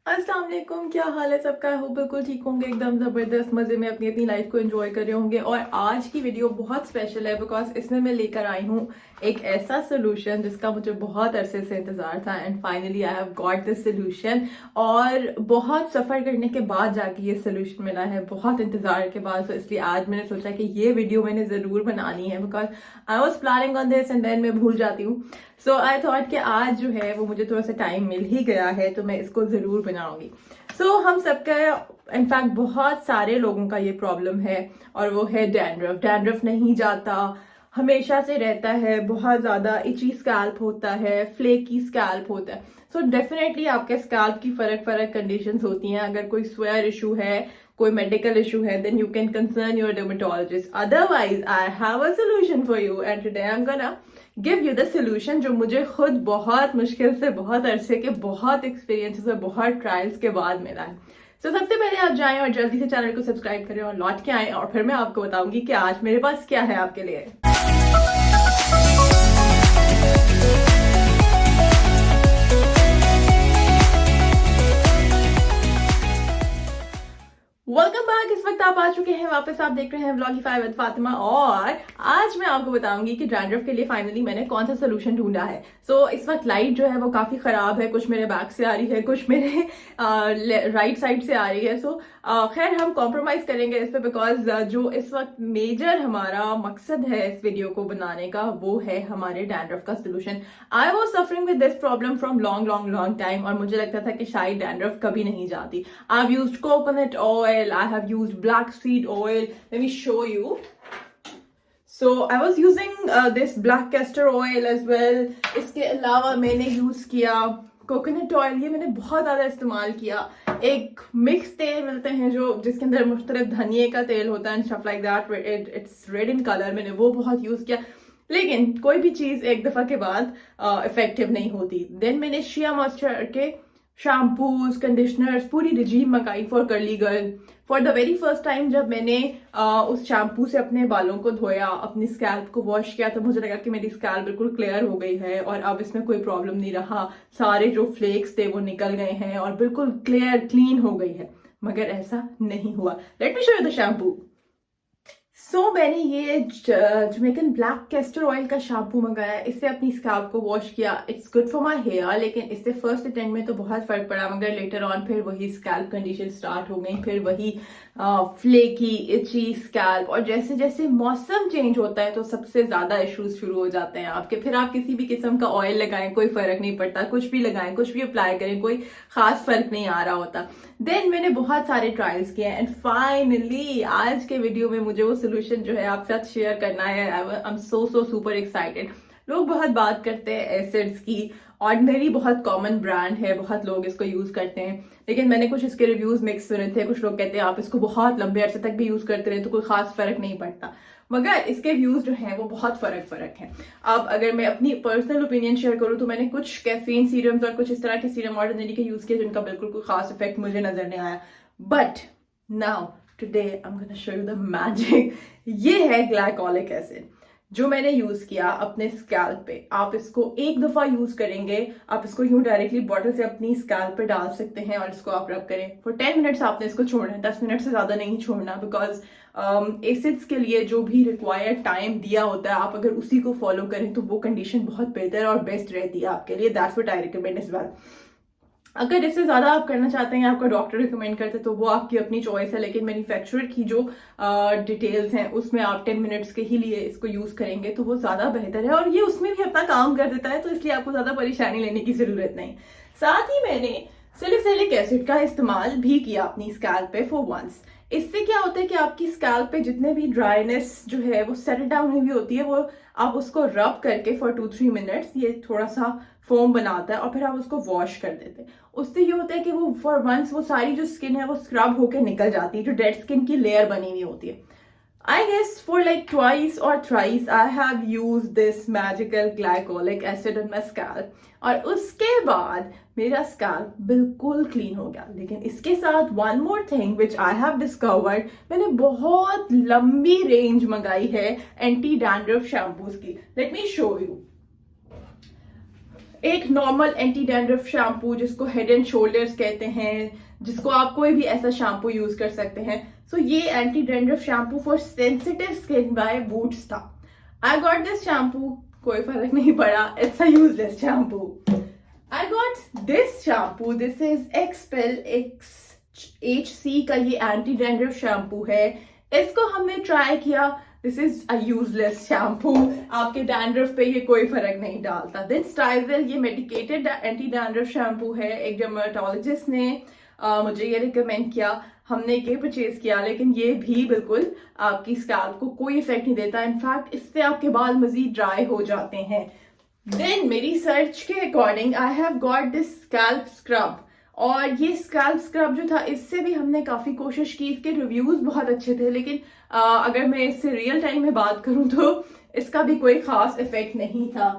अस्सलाम वालेकुम, क्या हाल है सबका। हो बिल्कुल ठीक होंगे, एकदम ज़बरदस्त मज़े में अपनी अपनी लाइफ को एंजॉय कर रहे होंगे। और आज की वीडियो बहुत स्पेशल है बिकॉज इसमें मैं लेकर आई हूँ एक ऐसा सोल्यूशन जिसका मुझे बहुत अरसे से इंतज़ार था and finally I have got this solution. और बहुत सफ़र करने के बाद जाके ये सोल्यूशन मिला है, बहुत इंतज़ार के बाद। तो इसलिए आज मैंने सोचा कि ये वीडियो मैंने ज़रूर बनानी है because I was planning on this and then मैं भूल जाती हूँ। सो आई थॉट कि आज जो है वो मुझे थोड़ा सा टाइम मिल ही गया है तो मैं इसको ज़रूर बनाऊंगी। सो हम सबका इनफैक्ट बहुत सारे लोगों का ये प्रॉब्लम है और वो है डैंड्रफ। डैंड्रफ नहीं जाता, हमेशा से रहता है, बहुत ज़्यादा इची स्कैल्प होता है, फ्लेकी स्कैल्प होता है। सो डेफिनेटली आपके स्कैल्प की फ़र्क फ़र्क कंडीशंस होती हैं। अगर कोई स्वेयर इशू है, कोई मेडिकल इशू है, then you can concern your dermatologist. Otherwise I have a solution for you and today I am gonna give you the solution जो मुझे खुद बहुत मुश्किल से, बहुत अरसे के, बहुत एक्सपीरियंसेस और बहुत ट्रायल्स के बाद मिला है। सबसे पहले आप जाएं और जल्दी से चैनल को सब्सक्राइब करें और लौट के आएं और फिर मैं आपको बताऊंगी कि आज मेरे पास क्या है आपके लिए। Welcome back. इस वक्त आप आ चुके हैं वापस, आप देख रहे हैं व्लॉगिफाई विद फातिमा और आज मैं आपको बताऊंगी कि डैंड्रफ के लिए फाइनली मैंने कौन सा सोल्यूशन ढूंढा है। इस वक्त लाइट जो है वो काफी खराब है, कुछ मेरे बैक से आ रही है, कुछ मेरे राइट साइड से आ रही है। खैर हम कॉम्प्रोमाइज करेंगे इस पे बिकॉज जो इस वक्त मेजर हमारा मकसद है इस वीडियो को बनाने का वो है हमारे डैंड्रफ का solution. I was suffering with this problem from long long long time और मुझे लगता था कि शायद डैंड्रफ कभी नहीं जाती। I've used coconut oil, I have used black seed oil. Let me show you. So I was using this black castor oil as well. इसके अलावा मैंने यूज किया कोकोनट ऑयल, ये मैंने बहुत ज्यादा इस्तेमाल किया। एक मिक्स तेल मिलते हैं जो जिसके अंदर मुख्तलिफ धनिए का तेल होता है, stuff like that, it's red in colour, मैंने वो बहुत यूज किया। लेकिन कोई भी चीज एक दफा के बाद इफेक्टिव नहीं होती। देन मैंने शिया मॉइस्चर के शैम्पूज, कंडीशनर्स, पूरी रिजीम मंगाई for curly girl. For the very first time जब मैंने उस शैम्पू से अपने बालों को धोया, अपनी स्कैल्प को वॉश किया, तो मुझे लगा कि मेरी स्कैल्प बिल्कुल क्लियर हो गई है और अब इसमें कोई प्रॉब्लम नहीं रहा। सारे जो फ्लेक्स थे वो निकल गए हैं और बिल्कुल क्लियर क्लीन हो गई है। मगर ऐसा नहीं हुआ। Let me show you the shampoo. मैंने ये जमैकन ब्लैक कैस्टर ऑयल का शैम्पू मंगाया, इससे अपनी स्कैल्प को वॉश किया। It's good for my hair, लेकिन इससे फर्स्ट अटेम्प्ट में तो बहुत फर्क पड़ा, मगर लेटर ऑन फिर वही स्कैल्प कंडीशन स्टार्ट हो गई, फिर वही फ्लेकी इची स्कैल्प। और जैसे जैसे मौसम चेंज होता है तो सबसे ज्यादा इश्यूज शुरू हो जाते हैं आपके। फिर आप किसी भी किस्म का ऑयल लगाएं कोई फर्क नहीं पड़ता, कुछ भी लगाएं, कुछ भी अप्लाई करें, कोई खास फर्क नहीं आ रहा होता। देन मैंने बहुत सारे ट्रायल्स किए एंड फाइनली आज के वीडियो में मुझे वो सोल्यूशन जो है आपके साथ शेयर करना है। I am so super excited. लोग बहुत बात करते हैं एसिड्स की, ऑर्डिनरी बहुत कॉमन ब्रांड है, बहुत लोग इसको यूज करते हैं, लेकिन मैंने कुछ इसके रिव्यूज मिक्स सुने थे। कुछ लोग कहते हैं आप इसको बहुत लंबे अरसे तक भी यूज करते रहे तो कोई खास फर्क नहीं पड़ता, मगर इसके व्यूज जो हैं वो बहुत फर्क है। अब अगर मैं अपनी पर्सनल ओपिनियन शेयर करूं तो मैंने कुछ कैफीन सीरम्स और कुछ इस तरह के सीरम ऑर्डिनरी के यूज किए जिनका बिल्कुल कोई खास इफेक्ट मुझे नजर नहीं आया। But now today I am gonna show you the magic. ये है ग्लाइकोलिक एसिड जो मैंने यूज किया अपने स्कैल्प पे। आप इसको एक दफा यूज करेंगे, आप इसको यूं डायरेक्टली बॉटल से अपनी स्कैल्प पे डाल सकते हैं और इसको आप रब करें फॉर 10 मिनट्स। आपने इसको छोड़ना है, 10 मिनट से ज्यादा नहीं छोड़ना, बिकॉज एसिड्स के लिए जो भी रिक्वायर्ड टाइम दिया होता है आप अगर उसी को फॉलो करें तो वो कंडीशन बहुत बेहतर और बेस्ट रहती है आपके लिए। That's what I recommend as well. अगर इससे ज्यादा आप करना चाहते हैं, आपका डॉक्टर रिकमेंड करते हैं, तो वो आपकी अपनी चॉइस है, लेकिन मैन्युफैक्चरर की जो डिटेल्स हैं उसमें आप 10 मिनट्स के ही लिए इसको यूज करेंगे तो वो ज्यादा बेहतर है और ये उसमें भी अपना काम कर देता है, तो इसलिए आपको ज्यादा परेशानी लेने की जरूरत नहीं। साथ ही मैंने सैलिसिलिक एसिड का इस्तेमाल भी किया अपनी स्कैल्प पे फॉर वंस। इससे क्या होता है कि आपकी स्कैल्प पे जितने भी ड्राइनेस जो है वो सेटल डाउन हुई होती है, वो आप उसको रब करके फॉर 2-3 मिनट्स ये थोड़ा सा फोम बनाता है और फिर आप उसको वॉश कर देते हैं। उससे ये होता है कि वो फॉर वंस वो सारी जो स्किन है वो स्क्रब होकर निकल जाती है, जो डेड स्किन की लेयर बनी हुई होती है। I guess for like twice or thrice I have used this magical glycolic acid on my scalp और उसके बाद मेरा स्कैल्प बिल्कुल क्लीन हो गया। लेकिन इसके साथ one more thing which I have discovered, मैंने बहुत लंबी रेंज मंगाई है एंटी डैंड्रफ शैम्पूज की। Let me show you. एक नॉर्मल एंटी डैंड्रफ शैम्पू जिसको हेड एंड शोल्डर्स कहते हैं, जिसको आप कोई भी ऐसा शैम्पू यूज कर सकते हैं। सो ये anti dandruff shampoo for sensitive skin bye boots था। आई गॉट दिस शैम्पू, कोई फर्क नहीं पड़ा, it's a useless shampoo. I got this shampoo. This is Expel HC का ये एंटी डैंड्रफ शैम्पू है। इसको हमने ट्राई किया। This is a useless shampoo, आपके डैंड्रफ पे ये कोई फर्क नहीं डालता। देन स्टाइजल, ये मेडिकेटेड एंटी डैंड्रफ शैम्पू है। एक डर्मेटोलॉजिस्ट ने मुझे ये रिकमेंड किया, हमने ये परचेज किया, लेकिन ये भी बिल्कुल आपकी स्कैल्प को कोई इफेक्ट नहीं देता। इनफैक्ट इससे आपके बाल मजीद ड्राई हो जाते हैं। देन मेरी सर्च के according I have got this scalp scrub, और ये स्कैल्प स्क्रब जो था इससे भी हमने काफी कोशिश की, इसके रिव्यूज बहुत अच्छे थे, लेकिन अगर मैं इससे रियल टाइम में बात करूं तो इसका भी कोई खास इफेक्ट नहीं था।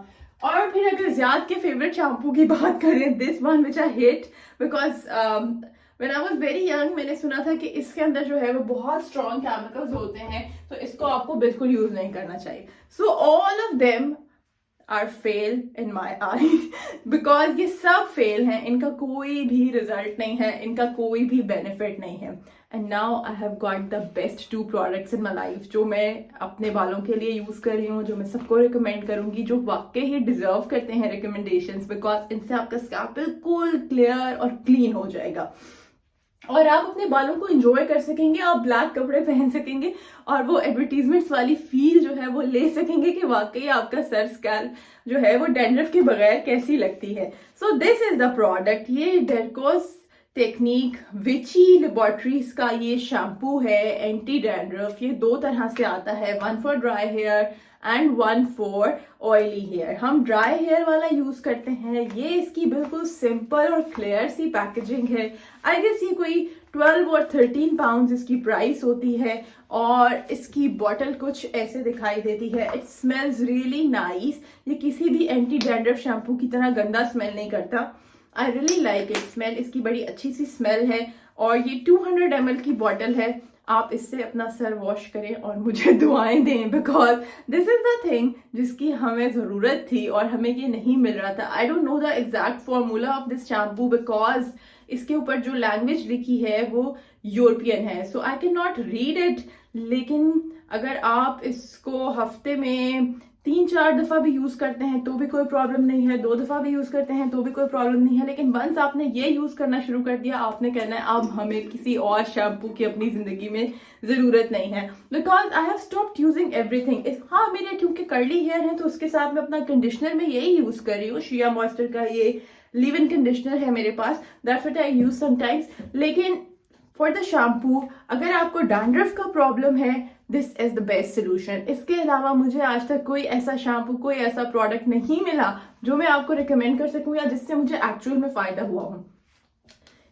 और फिर अगर ज़ियाद के फेवरेट शैम्पू की बात करें, this one which I hate because when I was very young मैंने सुना था कि इसके अंदर जो है वो बहुत स्ट्रॉन्ग केमिकल्स होते हैं, तो इसको आपको बिल्कुल यूज नहीं करना चाहिए। So all of them are fail in my eye because ये सब फेल हैं, इनका कोई भी रिजल्ट नहीं है, इनका कोई भी बेनिफिट नहीं है। And now I have got the best 2 products in my life जो मैं अपने बालों के लिए यूज कर रही हूँ, जो मैं सबको रिकमेंड करूंगी, जो वाकई ही डिजर्व करते हैं रिकमेंडेशंस, बिकॉज इनसे आपका स्कैल्प बिल्कुल क्लियर और क्लीन हो जाएगा और आप अपने बालों को एंजॉय कर सकेंगे। आप ब्लैक कपड़े पहन सकेंगे और वो एडवर्टीजमेंट्स वाली फील जो है वो ले सकेंगे कि वाकई आपका सर स्कैल्प जो है वो डैंड्रफ के बगैर कैसी लगती है। So this is the product, ये डेरकोस टेक्निक विची लेबोरेटरीज का ये शैम्पू है एंटी डैंड्रफ। ये 2 तरह से आता है, 1 for dry hair and 1 for oily hair. हम ड्राई हेयर वाला यूज करते हैं। ये इसकी बिल्कुल सिंपल और क्लियर सी पैकेजिंग है। आई गेस ये कोई 12 और 13 पाउंड इसकी प्राइस होती है और इसकी बॉटल कुछ ऐसे दिखाई देती है। It smells really nice. ये किसी भी एंटी डैंड्रफ शैम्पू की तरह गंदा स्मेल नहीं करता। I really like it smell, इसकी बड़ी अच्छी सी स्मेल है और ये 200 ml की बॉटल है। आप इससे अपना सर वॉश करें और मुझे दुआएं दें because this is the thing जिसकी हमें जरूरत थी और हमें ये नहीं मिल रहा था। I don't know the exact formula of this shampoo because इसके ऊपर जो लैंग्वेज लिखी है वो यूरोपियन है, so I can not read it. लेकिन अगर आप इसको हफ्ते में 3-4 दफा भी यूज करते हैं तो भी कोई प्रॉब्लम नहीं है, 2 दफा भी यूज करते हैं तो भी कोई प्रॉब्लम नहीं है, लेकिन वंस आपने ये यूज करना शुरू कर दिया, आपने कहना है अब हमें किसी और शैम्पू की अपनी जिंदगी में जरूरत नहीं है। Because I have stopped using everything. हाँ, मेरे क्योंकि कर्ली हेयर है तो उसके साथ मैं अपना कंडीशनर में यही यूज कर रही हूँ, शिया मॉइस्चर का ये लिव इन कंडीशनर है मेरे पास, that's what I use sometimes. लेकिन फॉर द शैम्पू अगर आपको डैंड्रफ का प्रॉब्लम है, this is the best solution. इसके अलावा मुझे आज तक कोई ऐसा शैम्पू, कोई ऐसा प्रोडक्ट नहीं मिला जो मैं आपको रिकमेंड कर सकूं या जिससे मुझे एक्चुअल में फायदा हुआ हो।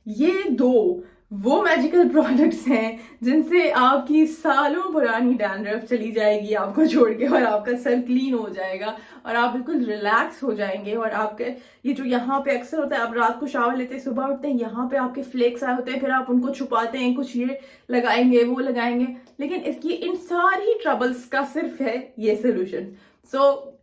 ये 2 वो मैजिकल प्रोडक्ट्स हैं जिनसे आपकी सालों पुरानी डैंड्रफ चली जाएगी आपको छोड़ के और आपका सर क्लीन हो जाएगा और आप बिल्कुल रिलैक्स हो जाएंगे। और आपके ये जो यहाँ पे अक्सर होता है, आप रात को शावर लेते हैं, सुबह उठते हैं, यहाँ पे आपके फ्लेक्स आए होते हैं, फिर आप उनको छुपाते हैं, कुछ ये लगाएंगे वो लगाएंगे, लेकिन इसकी इन सारी ट्रबल्स का सिर्फ है ये सोल्यूशन। सो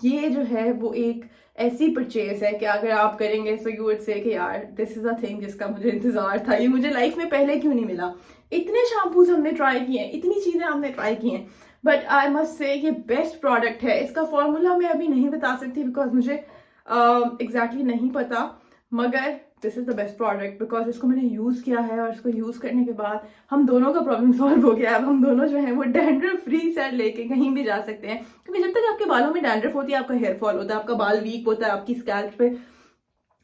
ये जो है वो एक ऐसी परचेज है कि अगर आप करेंगे सो यू वुड से कि यार दिस इज अ थिंग जिसका मुझे इंतजार था, ये मुझे लाइफ में पहले क्यों नहीं मिला। इतने शैम्पूज हमने ट्राई किए हैं, इतनी चीजें हमने ट्राई की हैं, बट आई मस्ट से ये बेस्ट प्रोडक्ट है। इसका फॉर्मूला मैं अभी नहीं बता सकती बिकॉज मुझे एग्जैक्टली नहीं पता, मगर this is the best product because इसको मैंने यूज किया है और इसको यूज करने के बाद हम दोनों का प्रॉब्लम सॉल्व हो गया। अब हम दोनों जो है वो डैंड्रफ फ्री सर लेके कहीं भी जा सकते हैं, क्योंकि जब तक आपके बालों में डैंड्रफ होती है, आपका हेयर फॉल होता है, आपका बाल वीक होता है, आपकी स्कैल्प पे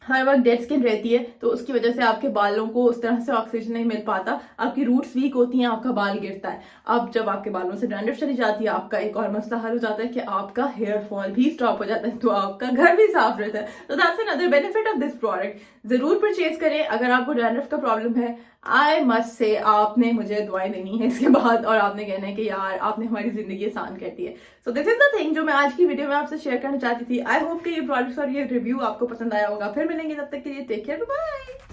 हर वक्त डेड स्किन रहती है, तो उसकी वजह से आपके बालों को उस तरह से ऑक्सीजन नहीं मिल पाता, आपकी रूट्स वीक होती हैं, आपका बाल गिरता है। अब जब आपके बालों से डैंड्रफ चली जाती है, आपका एक और मसला हल हो जाता है कि आपका हेयर फॉल भी स्टॉप हो जाता है, तो आपका घर भी साफ रहता है। तो that's another benefit of this product. जरूर परचेज करें अगर आपको डैंड्रफ का प्रॉब्लम है। आई मस्ट से आपने मुझे दुआएं देनी है इसके बाद और आपने कहना है कि यार आपने हमारी जिंदगी आसान कर दी है। So this is the thing जो मैं आज की वीडियो में आपसे शेयर करना चाहती थी। आई होप कि ये प्रोडक्ट्स और ये रिव्यू आपको पसंद आया होगा। फिर मिलेंगे, तब तक के लिए टेक केयर, बाय।